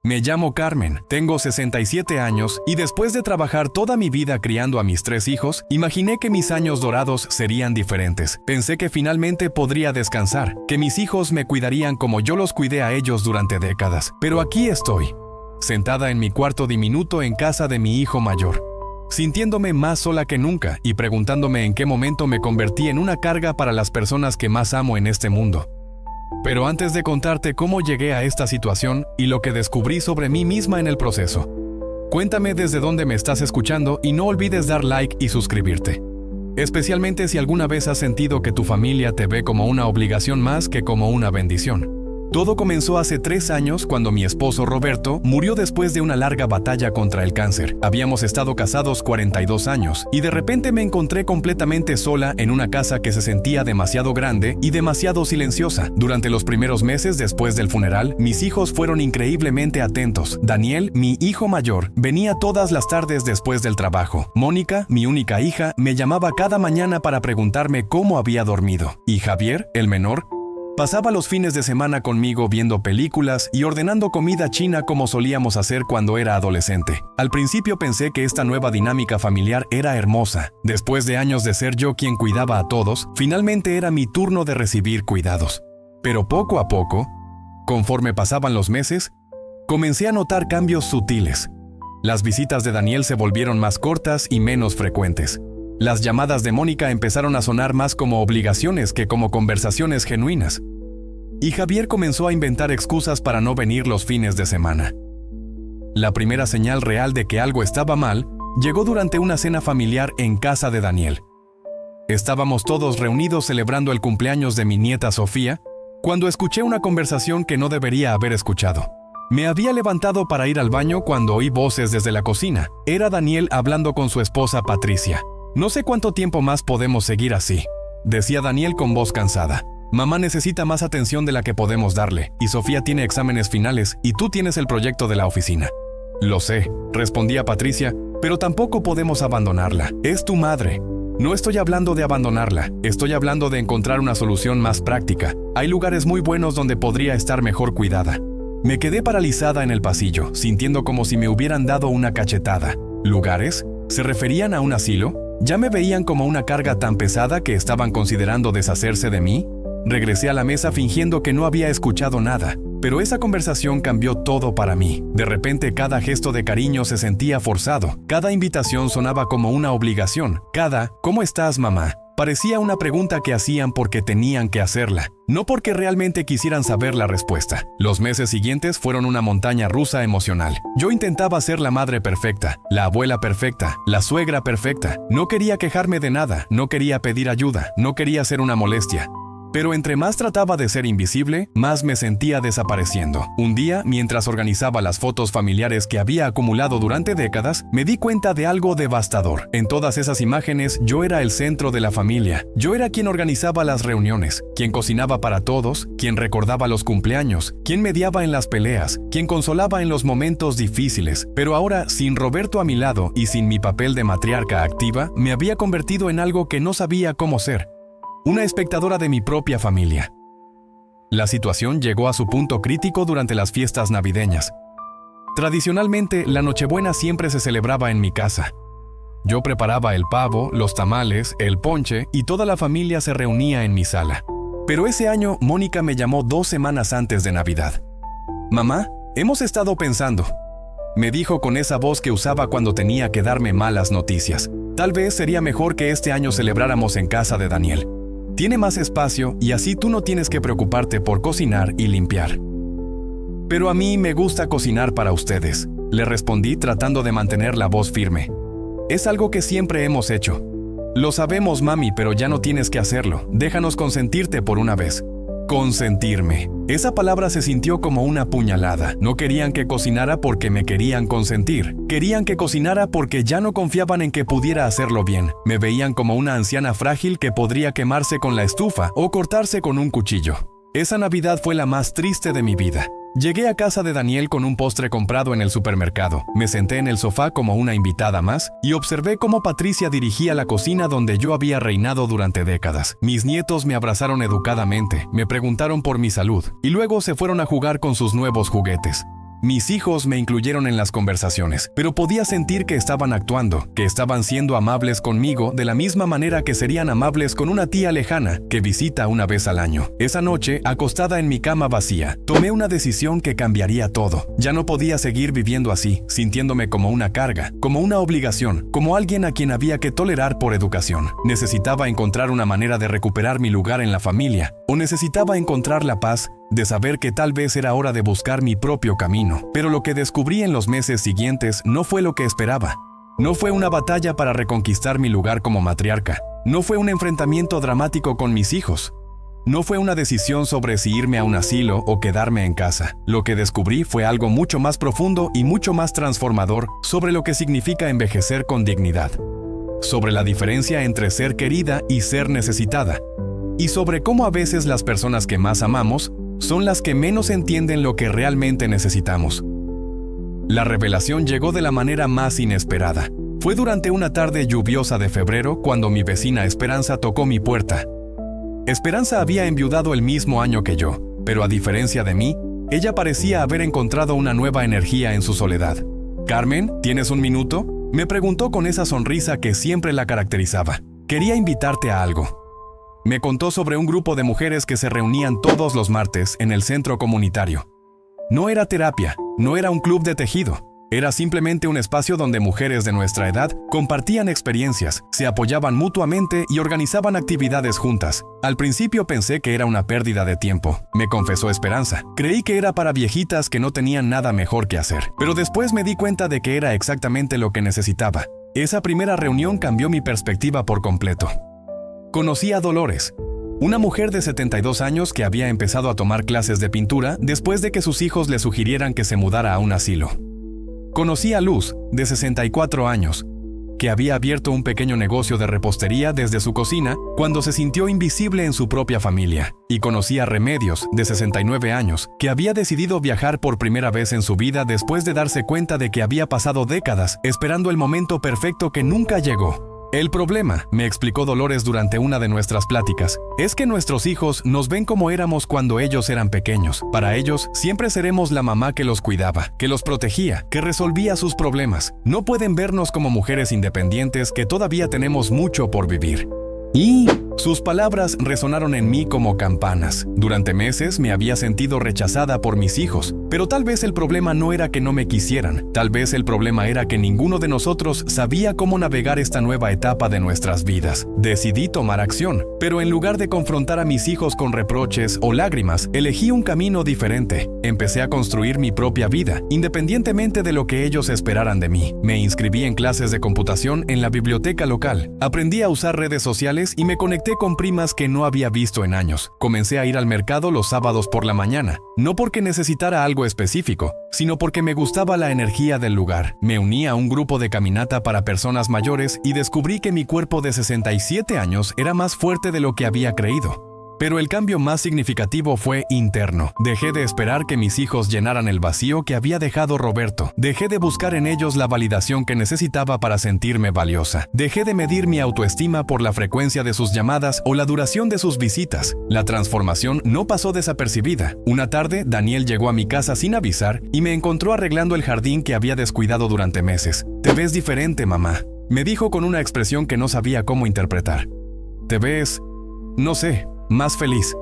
Me llamo Carmen, tengo 67 años y después de trabajar toda mi vida criando a mis 3 hijos, imaginé que mis años dorados serían diferentes. Pensé que finalmente podría descansar, que mis hijos me cuidarían como yo los cuidé a ellos durante décadas. Pero aquí estoy, sentada en mi cuarto diminuto en casa de mi hijo mayor, sintiéndome más sola que nunca y preguntándome en qué momento me convertí en una carga para las personas que más amo en este mundo. Pero antes de contarte cómo llegué a esta situación y lo que descubrí sobre mí misma en el proceso, cuéntame desde dónde me estás escuchando y no olvides dar like y suscribirte. Especialmente si alguna vez has sentido que tu familia te ve como una obligación más que como una bendición. Todo comenzó hace 3 años cuando mi esposo Roberto murió después de una larga batalla contra el cáncer. Habíamos estado casados 42 años y de repente me encontré completamente sola en una casa que se sentía demasiado grande y demasiado silenciosa. Durante los primeros meses después del funeral, mis hijos fueron increíblemente atentos. Daniel, mi hijo mayor, venía todas las tardes después del trabajo. Mónica, mi única hija, me llamaba cada mañana para preguntarme cómo había dormido. Y Javier, el menor, pasaba los fines de semana conmigo viendo películas y ordenando comida china como solíamos hacer cuando era adolescente. Al principio pensé que esta nueva dinámica familiar era hermosa. Después de años de ser yo quien cuidaba a todos, finalmente era mi turno de recibir cuidados. Pero poco a poco, conforme pasaban los meses, comencé a notar cambios sutiles. Las visitas de Daniel se volvieron más cortas y menos frecuentes. Las llamadas de Mónica empezaron a sonar más como obligaciones que como conversaciones genuinas. Y Javier comenzó a inventar excusas para no venir los fines de semana. La primera señal real de que algo estaba mal llegó durante una cena familiar en casa de Daniel. Estábamos todos reunidos celebrando el cumpleaños de mi nieta Sofía, cuando escuché una conversación que no debería haber escuchado. Me había levantado para ir al baño cuando oí voces desde la cocina. Era Daniel hablando con su esposa Patricia. «No sé cuánto tiempo más podemos seguir así», decía Daniel con voz cansada. «Mamá necesita más atención de la que podemos darle, y Sofía tiene exámenes finales, y tú tienes el proyecto de la oficina». «Lo sé», respondía Patricia, «pero tampoco podemos abandonarla. Es tu madre». «No estoy hablando de abandonarla, estoy hablando de encontrar una solución más práctica. Hay lugares muy buenos donde podría estar mejor cuidada». Me quedé paralizada en el pasillo, sintiendo como si me hubieran dado una cachetada. ¿Lugares? ¿Se referían a un asilo? ¿Ya me veían como una carga tan pesada que estaban considerando deshacerse de mí? Regresé a la mesa fingiendo que no había escuchado nada, pero esa conversación cambió todo para mí. De repente cada gesto de cariño se sentía forzado, cada invitación sonaba como una obligación, cada «¿Cómo estás, mamá?», parecía una pregunta que hacían porque tenían que hacerla, no porque realmente quisieran saber la respuesta. Los meses siguientes fueron una montaña rusa emocional. Yo intentaba ser la madre perfecta, la abuela perfecta, la suegra perfecta. No quería quejarme de nada, no quería pedir ayuda, no quería ser una molestia. Pero entre más trataba de ser invisible, más me sentía desapareciendo. Un día, mientras organizaba las fotos familiares que había acumulado durante décadas, me di cuenta de algo devastador. En todas esas imágenes, yo era el centro de la familia. Yo era quien organizaba las reuniones, quien cocinaba para todos, quien recordaba los cumpleaños, quien mediaba en las peleas, quien consolaba en los momentos difíciles. Pero ahora, sin Roberto a mi lado y sin mi papel de matriarca activa, me había convertido en algo que no sabía cómo ser. Una espectadora de mi propia familia. La situación llegó a su punto crítico durante las fiestas navideñas. Tradicionalmente, la Nochebuena siempre se celebraba en mi casa. Yo preparaba el pavo, los tamales, el ponche y toda la familia se reunía en mi sala. Pero ese año, Mónica me llamó 2 semanas antes de Navidad. «Mamá, hemos estado pensando», me dijo con esa voz que usaba cuando tenía que darme malas noticias. «Tal vez sería mejor que este año celebráramos en casa de Daniel. Tiene más espacio y así tú no tienes que preocuparte por cocinar y limpiar». «Pero a mí me gusta cocinar para ustedes», le respondí tratando de mantener la voz firme. «Es algo que siempre hemos hecho». «Lo sabemos, mami, pero ya no tienes que hacerlo. Déjanos consentirte por una vez». Consentirme. Esa palabra se sintió como una puñalada. No querían que cocinara porque me querían consentir. Querían que cocinara porque ya no confiaban en que pudiera hacerlo bien. Me veían como una anciana frágil que podría quemarse con la estufa o cortarse con un cuchillo. Esa Navidad fue la más triste de mi vida. Llegué a casa de Daniel con un postre comprado en el supermercado. Me senté en el sofá como una invitada más y observé cómo Patricia dirigía la cocina donde yo había reinado durante décadas. Mis nietos me abrazaron educadamente, me preguntaron por mi salud y luego se fueron a jugar con sus nuevos juguetes. Mis hijos me incluyeron en las conversaciones, pero podía sentir que estaban actuando, que estaban siendo amables conmigo de la misma manera que serían amables con una tía lejana que visita una vez al año. Esa noche, acostada en mi cama vacía, tomé una decisión que cambiaría todo. Ya no podía seguir viviendo así, sintiéndome como una carga, como una obligación, como alguien a quien había que tolerar por educación. Necesitaba encontrar una manera de recuperar mi lugar en la familia, o necesitaba encontrar la paz de saber que tal vez era hora de buscar mi propio camino. Pero lo que descubrí en los meses siguientes no fue lo que esperaba. No fue una batalla para reconquistar mi lugar como matriarca. No fue un enfrentamiento dramático con mis hijos. No fue una decisión sobre si irme a un asilo o quedarme en casa. Lo que descubrí fue algo mucho más profundo y mucho más transformador sobre lo que significa envejecer con dignidad. Sobre la diferencia entre ser querida y ser necesitada. Y sobre cómo a veces las personas que más amamos son las que menos entienden lo que realmente necesitamos. La revelación llegó de la manera más inesperada. Fue durante una tarde lluviosa de febrero cuando mi vecina Esperanza tocó mi puerta. Esperanza había enviudado el mismo año que yo, pero a diferencia de mí, ella parecía haber encontrado una nueva energía en su soledad. «Carmen, ¿tienes un minuto?», me preguntó con esa sonrisa que siempre la caracterizaba. «Quería invitarte a algo». Me contó sobre un grupo de mujeres que se reunían todos los martes en el centro comunitario. No era terapia, no era un club de tejido. Era simplemente un espacio donde mujeres de nuestra edad compartían experiencias, se apoyaban mutuamente y organizaban actividades juntas. Al principio pensé que era una pérdida de tiempo, me confesó Esperanza. Creí que era para viejitas que no tenían nada mejor que hacer. Pero después me di cuenta de que era exactamente lo que necesitaba. Esa primera reunión cambió mi perspectiva por completo. Conocí a Dolores, una mujer de 72 años que había empezado a tomar clases de pintura después de que sus hijos le sugirieran que se mudara a un asilo. Conocí a Luz, de 64 años, que había abierto un pequeño negocio de repostería desde su cocina cuando se sintió invisible en su propia familia. Y conocí a Remedios, de 69 años, que había decidido viajar por primera vez en su vida después de darse cuenta de que había pasado décadas esperando el momento perfecto que nunca llegó. El problema, me explicó Dolores durante una de nuestras pláticas, es que nuestros hijos nos ven como éramos cuando ellos eran pequeños. Para ellos, siempre seremos la mamá que los cuidaba, que los protegía, que resolvía sus problemas. No pueden vernos como mujeres independientes que todavía tenemos mucho por vivir. Y sus palabras resonaron en mí como campanas. Durante meses me había sentido rechazada por mis hijos, pero tal vez el problema no era que no me quisieran, tal vez el problema era que ninguno de nosotros sabía cómo navegar esta nueva etapa de nuestras vidas. Decidí tomar acción, pero en lugar de confrontar a mis hijos con reproches o lágrimas, elegí un camino diferente. Empecé a construir mi propia vida, independientemente de lo que ellos esperaran de mí. Me inscribí en clases de computación en la biblioteca local, aprendí a usar redes sociales y me conecté con primas que no había visto en años. Comencé a ir al mercado los sábados por la mañana, no porque necesitara algo específico, sino porque me gustaba la energía del lugar. Me uní a un grupo de caminata para personas mayores y descubrí que mi cuerpo de 67 años era más fuerte de lo que había creído. Pero el cambio más significativo fue interno. Dejé de esperar que mis hijos llenaran el vacío que había dejado Roberto. Dejé de buscar en ellos la validación que necesitaba para sentirme valiosa. Dejé de medir mi autoestima por la frecuencia de sus llamadas o la duración de sus visitas. La transformación no pasó desapercibida. Una tarde, Daniel llegó a mi casa sin avisar y me encontró arreglando el jardín que había descuidado durante meses. «Te ves diferente, mamá», me dijo con una expresión que no sabía cómo interpretar. «Te ves, no sé, más feliz».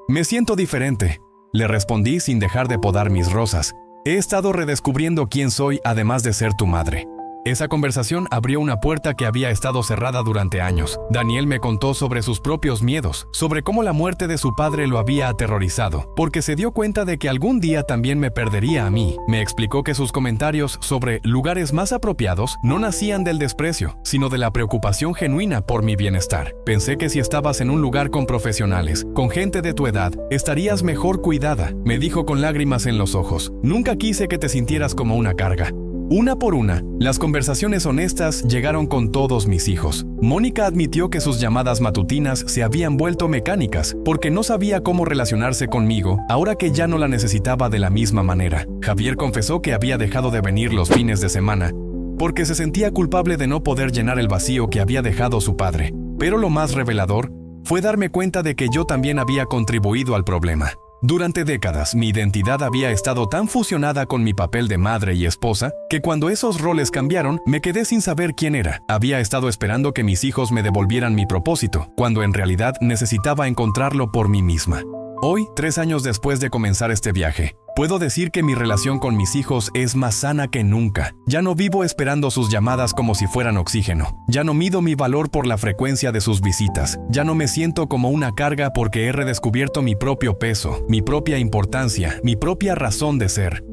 «Me siento diferente», le respondí sin dejar de podar mis rosas. «He estado redescubriendo quién soy además de ser tu madre». Esa conversación abrió una puerta que había estado cerrada durante años. Daniel me contó sobre sus propios miedos, sobre cómo la muerte de su padre lo había aterrorizado, porque se dio cuenta de que algún día también me perdería a mí. Me explicó que sus comentarios sobre lugares más apropiados no nacían del desprecio, sino de la preocupación genuina por mi bienestar. «Pensé que si estabas en un lugar con profesionales, con gente de tu edad, estarías mejor cuidada», me dijo con lágrimas en los ojos. «Nunca quise que te sintieras como una carga». Una por una, las conversaciones honestas llegaron con todos mis hijos. Mónica admitió que sus llamadas matutinas se habían vuelto mecánicas porque no sabía cómo relacionarse conmigo ahora que ya no la necesitaba de la misma manera. Javier confesó que había dejado de venir los fines de semana porque se sentía culpable de no poder llenar el vacío que había dejado su padre. Pero lo más revelador fue darme cuenta de que yo también había contribuido al problema. Durante décadas, mi identidad había estado tan fusionada con mi papel de madre y esposa que cuando esos roles cambiaron, me quedé sin saber quién era. Había estado esperando que mis hijos me devolvieran mi propósito, cuando en realidad necesitaba encontrarlo por mí misma. Hoy, 3 años después de comenzar este viaje, puedo decir que mi relación con mis hijos es más sana que nunca. Ya no vivo esperando sus llamadas como si fueran oxígeno. Ya no mido mi valor por la frecuencia de sus visitas. Ya no me siento como una carga porque he redescubierto mi propio peso, mi propia importancia, mi propia razón de ser.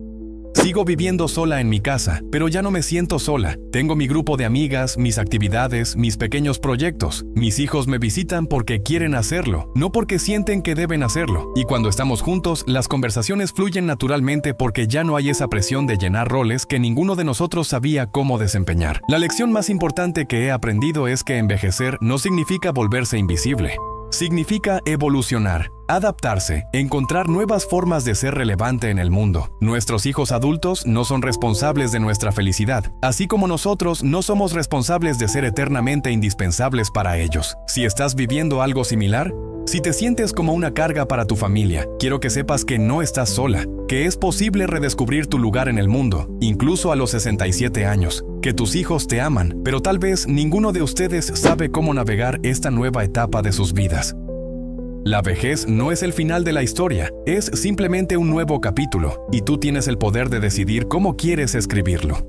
Sigo viviendo sola en mi casa, pero ya no me siento sola. Tengo mi grupo de amigas, mis actividades, mis pequeños proyectos. Mis hijos me visitan porque quieren hacerlo, no porque sienten que deben hacerlo. Y cuando estamos juntos, las conversaciones fluyen naturalmente porque ya no hay esa presión de llenar roles que ninguno de nosotros sabía cómo desempeñar. La lección más importante que he aprendido es que envejecer no significa volverse invisible. Significa evolucionar, adaptarse, encontrar nuevas formas de ser relevante en el mundo. Nuestros hijos adultos no son responsables de nuestra felicidad, así como nosotros no somos responsables de ser eternamente indispensables para ellos. Si estás viviendo algo similar, si te sientes como una carga para tu familia, quiero que sepas que no estás sola, que es posible redescubrir tu lugar en el mundo, incluso a los 67 años, que tus hijos te aman, pero tal vez ninguno de ustedes sabe cómo navegar esta nueva etapa de sus vidas. La vejez no es el final de la historia, es simplemente un nuevo capítulo, y tú tienes el poder de decidir cómo quieres escribirlo.